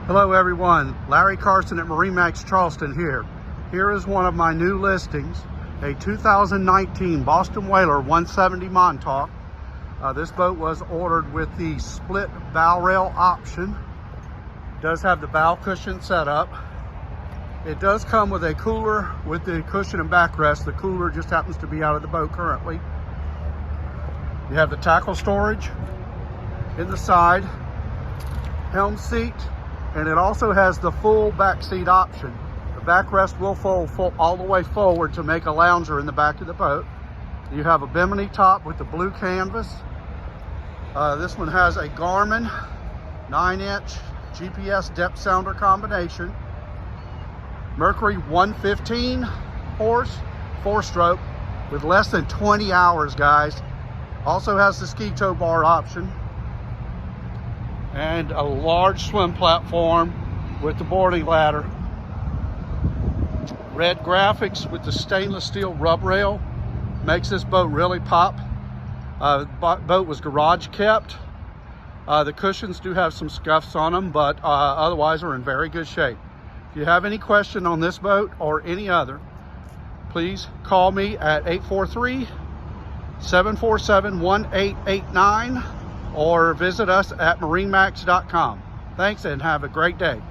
Hello everyone, Larry Carson at MarineMax Charleston here. Here is one of my new listings, a 2019 Boston Whaler 170 Montauk. This boat was ordered with the split bow rail option. It does have the bow cushion set up. It does come with a cooler with the cushion and backrest. The cooler just happens to be out of the boat currently. You have the tackle storage in the side, helm seat, and it also has the full back seat option. The backrest will fold all the way forward to make a lounger in the back of the boat. You have a bimini top with the blue canvas. This one has a Garmin 9-inch GPS depth sounder combination. Mercury 115 horse, 4-stroke with less than 20 hours, guys. Also has the ski tow bar option and a large swim platform with the boarding ladder. Red graphics with the stainless steel rub rail makes this boat really pop. The boat was garage kept. The cushions do have some scuffs on them, but otherwise are in very good shape. If you have any question on this boat or any other, please call me at 843-747-1889 or visit us at marinemax.com. Thanks and have a great day.